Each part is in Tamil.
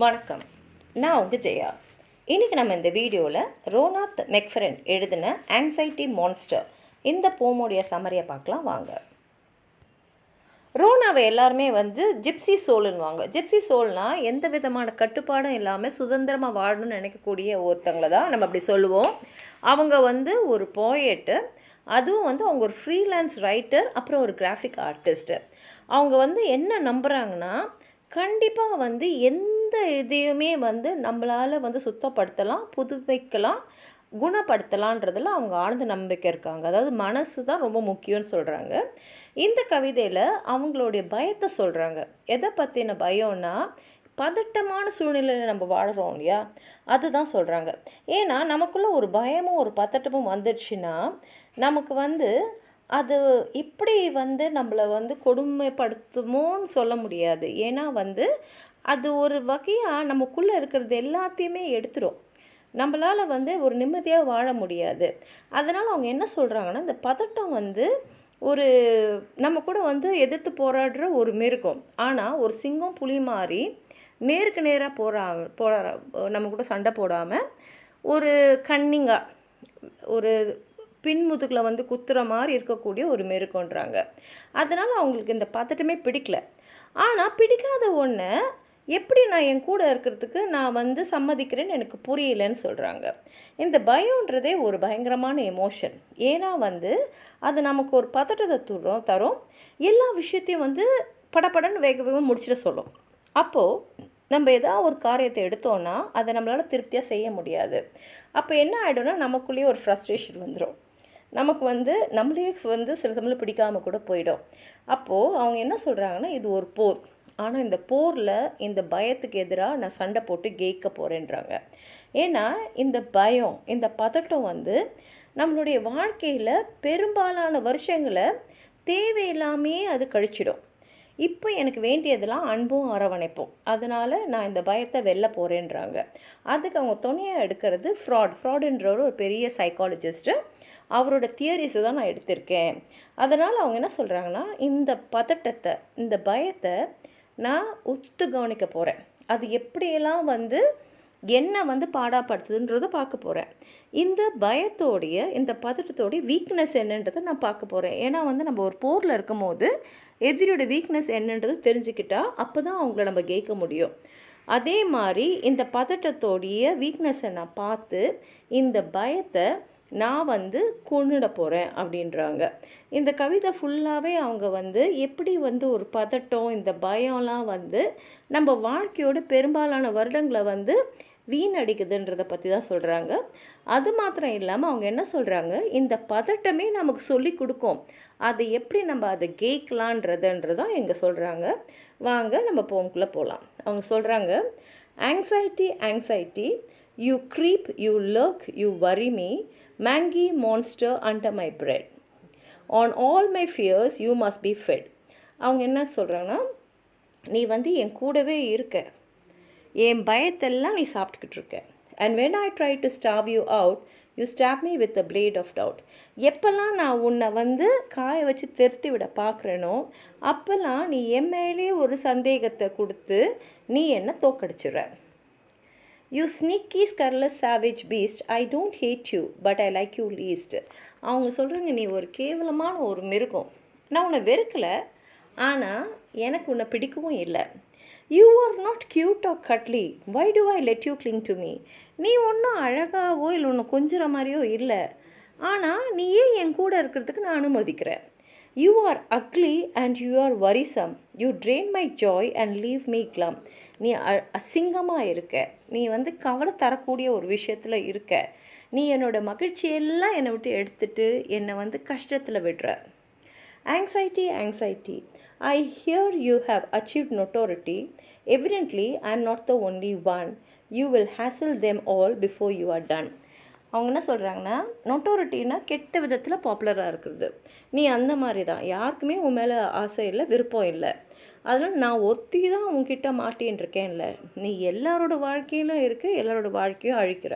வணக்கம், நான் உங்கள் ஜெயா. இன்றைக்கி நம்ம இந்த வீடியோவில் ரோனாத் மெக்ஃபெரன் எழுதின ஆங்ஸைட்டி மான்ஸ்டர் இந்த போமோடைய சம்மரியை பார்க்கலாம் வாங்க. ரோனாவை எல்லாருமே ஜிப்சி சோல்னுவாங்க. ஜிப்சி சோல்னால் எந்த விதமான கட்டுப்பாடும் இல்லாமல் சுதந்திரமாக வாழணும்னு நினைக்கக்கூடிய ஒருத்தங்களை தான் நம்ம அப்படி சொல்லுவோம். அவங்க ஒரு போயட்டு, அதுவும் அவங்க ஒரு ஃப்ரீலான்ஸ் ரைட்டர், அப்புறம் ஒரு கிராஃபிக் ஆர்டிஸ்ட்டு. அவங்க என்ன நம்புகிறாங்கன்னா, கண்டிப்பாக எந்த இதையுமே நம்மளால் சுத்தப்படுத்தலாம், புதுப்பிக்கலாம், குணப்படுத்தலான்றதில் அவங்க ஆழ்ந்த நம்பிக்கை இருக்காங்க. அதாவது மனசு தான் ரொம்ப முக்கியம்னு சொல்கிறாங்க. இந்த கவிதையில் அவங்களுடைய பயத்தை சொல்கிறாங்க. எதை பற்றின பயம்னா, பதட்டமான சூழ்நிலையில் நம்ம வாழறோம் இல்லையா, அதுதான் சொல்கிறாங்க. ஏன்னா நமக்குள்ளே ஒரு பயமும் ஒரு பதட்டமும் வந்துடுச்சுன்னா நமக்கு அது எப்படி நம்மளை கொடுமைப்படுத்துமோன்னு சொல்ல முடியாது. ஏன்னா அது ஒரு வகையாக நமக்குள்ளே இருக்கிறது எல்லாத்தையுமே எடுத்துடும். நம்மளால் ஒரு நிம்மதியாக வாழ முடியாது. அதனால் அவங்க என்ன சொல்கிறாங்கன்னா, இந்த பதட்டம் ஒரு நம்ம கூட எதிர்த்து போராடுற ஒரு மிருகம். ஆனால் ஒரு சிங்கம் புலி மாதிரி நேருக்கு நேராக நம்ம கூட சண்டை போடாமல் ஒரு கன்னிங்காக ஒரு பின்முதுகில் குத்துற மாதிரி இருக்கக்கூடிய ஒரு மிருகன்றாங்க. அதனால் அவங்களுக்கு இந்த பதட்டமே பிடிக்கல. ஆனால் பிடிக்காத ஒன்று எப்படி நான் என் கூட இருக்கிறதுக்கு நான் சம்மதிக்கிறேன்னு எனக்கு புரியலைன்னு சொல்கிறாங்க. இந்த பயம்ன்றதே ஒரு பயங்கரமான எமோஷன். ஏன்னா அது நமக்கு ஒரு பதட்டத்தை தரும். எல்லா விஷயத்தையும் படப்படன்னு வேக வேகமாக முடிச்சிட சொல்லும். அப்போது நம்ம ஏதாவது ஒரு காரியத்தை எடுத்தோன்னா அதை நம்மளால் திருப்தியாக செய்ய முடியாது. அப்போ என்ன ஆகிடும்னா, நமக்குள்ளேயே ஒரு ஃப்ரஸ்ட்ரேஷன் வந்துடும். நமக்கு நம்மளே சில சமயம் பிடிக்காமல் கூட போயிடும். அப்போது அவங்க என்ன சொல்கிறாங்கன்னா, இது ஒரு போர். ஆனால் இந்த போரில் இந்த பயத்துக்கு எதிராக நான் சண்டை போட்டு ஜெயிக்க போகிறேன்றாங்க. ஏன்னா இந்த பயம், இந்த பதட்டம் நம்மளுடைய வாழ்க்கையில் பெரும்பாலான வருஷங்களை தேவையில்லாமையே அது கழிச்சிடும். இப்போ எனக்கு வேண்டியதெல்லாம் அன்பும் அரவணைப்பும். அதனால் நான் இந்த பயத்தை வெல்ல போகிறேன்றாங்க. அதுக்கு அவங்க துணையாக எடுக்கிறது ஃப்ராடுன்றவர் ஒரு பெரிய சைக்காலஜிஸ்ட்டு. அவரோட தியரிஸை தான் நான் எடுத்திருக்கேன். அதனால் அவங்க என்ன சொல்கிறாங்கன்னா, இந்த பதட்டத்தை, இந்த பயத்தை நான் உத்து கவனிக்க போகிறேன். அது எப்படியெல்லாம் என்ன பாடாப்படுத்துதுன்றதை பார்க்க போகிறேன். இந்த பயத்தோடைய, இந்த பதட்டத்தோடைய வீக்னஸ் என்னன்றதை நான் பார்க்க போகிறேன். ஏன்னா நம்ம ஒரு போரில் இருக்கும் போது எதிரியோட வீக்னஸ் என்னன்றது தெரிஞ்சுக்கிட்டால் அப்போ தான் அவங்கள நம்ம ஜெயிக்க முடியும். அதே மாதிரி இந்த பதட்டத்தோடைய வீக்னஸை நான் பார்த்து இந்த பயத்தை நான் கொன்னுட போகிறேன் அப்படின்றாங்க. இந்த கவிதை ஃபுல்லாகவே அவங்க எப்படி ஒரு பதட்டம், இந்த பயம்லாம் நம்ம வாழ்க்கையோட பெரும்பாலான வருடங்களை வீணடிக்குதுன்றதை பற்றி தான் சொல்கிறாங்க. அது மாத்திரம் இல்லாமல் அவங்க என்ன சொல்கிறாங்க, இந்த பதட்டமே நமக்கு சொல்லி கொடுக்கும் அதை எப்படி நம்ம அதை ஜெயிக்கலான்றதுன்றதான் எங்கே சொல்கிறாங்க. வாங்க நம்ம போம்குள்ளே போகலாம். அவங்க சொல்கிறாங்க, anxiety you creep, you lurk, you worry me, mangy monster under my bread. On all my fears you must be fed. அவங்க என்ன சொல்கிறாங்கன்னா, நீ என் கூடவே இருக்க, என் பயத்தெல்லாம் நீ சாப்பிட்டுக்கிட்டு இருக்க. And when I try to starve you out, you stab me with the blade of doubt. எப்போல்லாம் நான் உன்னை காய வச்சு திருத்தி விட பார்க்குறேனோ அப்போல்லாம் நீ என் மேலே ஒரு சந்தேகத்தை கொடுத்து நீ என்னை தோக்கடிச்சிடுற. You sneaky scurrilous savage beast, I don't hate you but I like you least. அவங்க சொல்கிறாங்க, நீ ஒரு கேவலமான ஒரு மிருகம், நான் உன்னை வெறுக்கலை, ஆனால் எனக்கு உன்னை பிடிக்கவும் இல்லை. You are not cute or cuddly, why do I let you cling to me. நீ ஒன்றும் அழகாவோ இல்லை ஒன்று கொஞ்சிற மாதிரியோ இல்லை, ஆனால் நீ ஏன் என் கூட இருக்கிறதுக்கு நான் அனுமதிக்கிறேன். You are ugly and you are worrisome, you drain my joy and leave me glum. நீ அசிங்கமாக இருக்க, நீ கவலை தரக்கூடிய ஒரு விஷயத்தில் இருக்க, நீ என்னோடய மகிழ்ச்சியெல்லாம் என்னை விட்டு எடுத்துட்டு என்னை கஷ்டத்தில் விடுற. Anxiety I hear you have achieved notoriety, evidently I am not the only one, you will hassle them all before you are done. அவங்க என்ன சொல்கிறாங்கன்னா, நொட்டோரிட்டின்னா கெட்ட விதத்தில் பாப்புலராக இருக்கிறது. நீ அந்த மாதிரி தான், யாருக்குமே உன் மேலே ஆசை இல்லை, விருப்பம் இல்லை. அதனால் நான் ஒருத்தி தான் உன்கிட்ட மாட்டின்னு இருக்கேன்ல, நீ எல்லாரோட வாழ்க்கையிலும் இருக்க, எல்லாரோட வாழ்க்கையும் அழிக்கிற.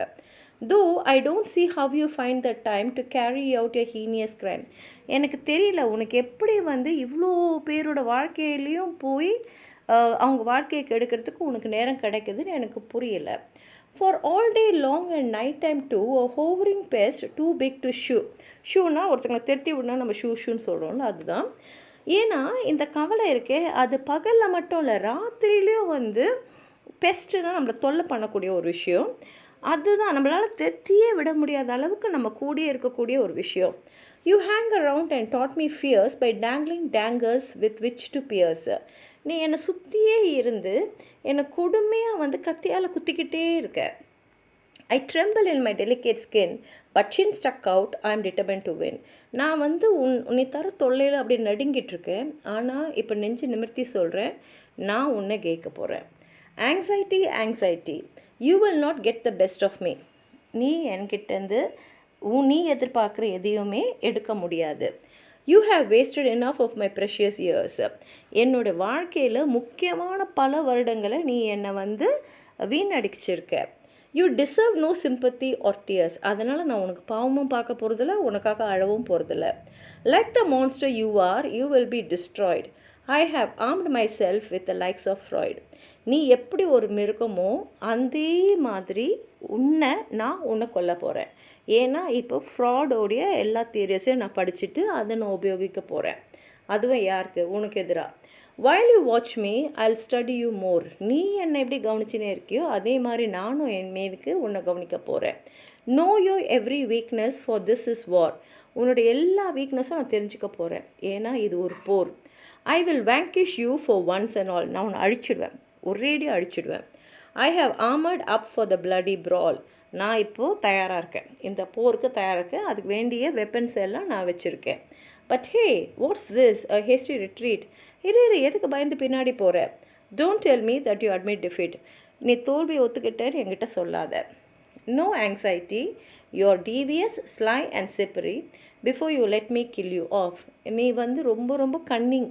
Though I don't see how you find the time to carry out a heinous crime. எனக்கு தெரியல உனக்கு எப்படி இவ்வளோ பேரோட வாழ்க்கையிலையும் போய் அவங்க வாழ்க்கையை கெடுக்கிறதுக்கு உனக்கு நேரம் கிடைக்குதுன்னு எனக்கு புரியல. For all day long and night time too hovering pest too big to shoo. ஷூனா ஒருத்தங்களை திருத்தி விடனா நம்ம ஷூன்னு சொல்கிறோம்ல, அதுதான். ஏன்னா இந்த கவலை இருக்கே, அது பகலில் மட்டும் இல்லை, ராத்திரிலேயும் வந்து பெஸ்ட்டுனா நம்மளை தொல்லை பண்ணக்கூடிய ஒரு விஷயம். அதுதான் நம்மளால் தெத்தியே விட முடியாத அளவுக்கு நம்ம கூடியே இருக்கக்கூடிய ஒரு விஷயம். யூ ஹேங் அரவுண்ட் அண்ட் டாட் me fierce by dangling daggers with which to pierce. நீ என்னை சுற்றியே இருந்து என்னை கொடுமையாக வந்து கத்தியால் குத்திக்கிட்டே இருக்க. I tremble in my delicate skin but chin stuck out I am determined to win. நான் வந்து உன்னை தர தொல்லையில் அப்படி நடுங்கிட்டுருக்கேன். ஆனால் இப்போ நெஞ்சு நிமிர்த்தி சொல்கிறேன், நான் உன்னை கேட்க போகிறேன். Anxiety anxiety you will not get the best of me. நீ என்கிட்டேருந்து நீ எதிர்பார்க்குற எதையுமே எடுக்க முடியாது. You have wasted enough of my precious years. என்னோடய வாழ்க்கையில் முக்கியமான பல வருடங்களை நீ என்னை வந்து வீணடிச்சிருக்க. You deserve no sympathy or tears. அதனால் நான் உனக்கு பாவமும் பார்க்க போகிறதில்ல, உனக்காக அழவும் போகிறதில்ல. Like the monster you are you will be destroyed. I have armed myself with the likes of Freud. நீ எப்படி ஒரு மிருகமோ அதே மாதிரி உன்னை கொல்ல போகிறேன். ஏன்னா இப்போ ஃப்ராடோடைய எல்லா தியரிஸையும் நான் படிச்சுட்டு அதை நான் உபயோகிக்க போகிறேன். அதுவும் யாருக்கு? உனக்கு எதிராக. while you watch me I'll study you more. நீ என்னை எப்படி கவனிச்சுனே இருக்கியோ அதே மாதிரி நானும் என் மேலுக்கு உன்னை கவனிக்க போகிறேன். know your every weakness for this is war. உன்னுடைய எல்லா வீக்னஸும் நான் தெரிஞ்சுக்க போகிறேன். ஏன்னா இது ஒரு போர். I will vanquish you for once and all. நான் உன்னை அழிச்சிடுவேன், ஒரேடியாக அழிச்சிடுவேன். I have armored up for the bloody brawl. நான் இப்போது தயாராக இருக்கேன், இந்த போருக்கு தயாராக இருக்கேன். அதுக்கு வேண்டிய வெப்பன்ஸ் எல்லாம் நான் வச்சுருக்கேன். But hey what's this a hasty retreat. எதுக்கு பயந்து பின்னாடி போகிற? Don't tell me that you admit defeat. நீ தோல்வி ஒத்துக்கிட்டேன்னு என்கிட்ட சொல்லாத. No anxiety you're devious sly and slippery before you let me kill you off. நீ வந்து ரொம்ப ரொம்ப கன்னிங்,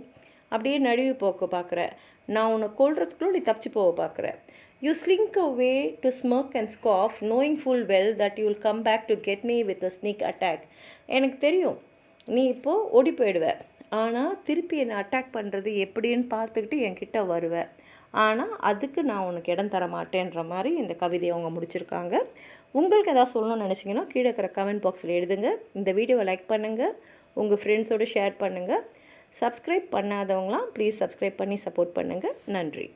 அப்படியே நழுவி போக்க பார்க்குற. நான் உன்னை கொல்றதுக்குள்ள நீ தப்பிச்சு போக பார்க்குற. You slink away to smirk and scoff, knowing full well that you will come back to get me with a sneak attack. எனக்கு தெரியும் நீ இப்போது ஓடி போயிடுவ, ஆனால் திருப்பி என்னை அட்டாக் பண்ணுறது எப்படின்னு பார்த்துக்கிட்டு என்கிட்ட வருவ. ஆனால் அதுக்கு நான் உனக்கு இடம் தர மாட்டேன்ற மாதிரி இந்த கவிதையை அவங்க முடிச்சிருக்காங்க. உங்களுக்கு எதாவது சொல்லணும்னு நினச்சிங்கன்னா கீழே இருக்கிற கமெண்ட் பாக்ஸில் எழுதுங்க. இந்த வீடியோவை லைக் பண்ணுங்கள், உங்கள் ஃப்ரெண்ட்ஸோடு ஷேர் பண்ணுங்கள். சப்ஸ்கிரைப் பண்ணாதவங்களாம் ப்ளீஸ் சப்ஸ்கிரைப் பண்ணி சப்போர்ட் பண்ணுங்கள். நன்றி.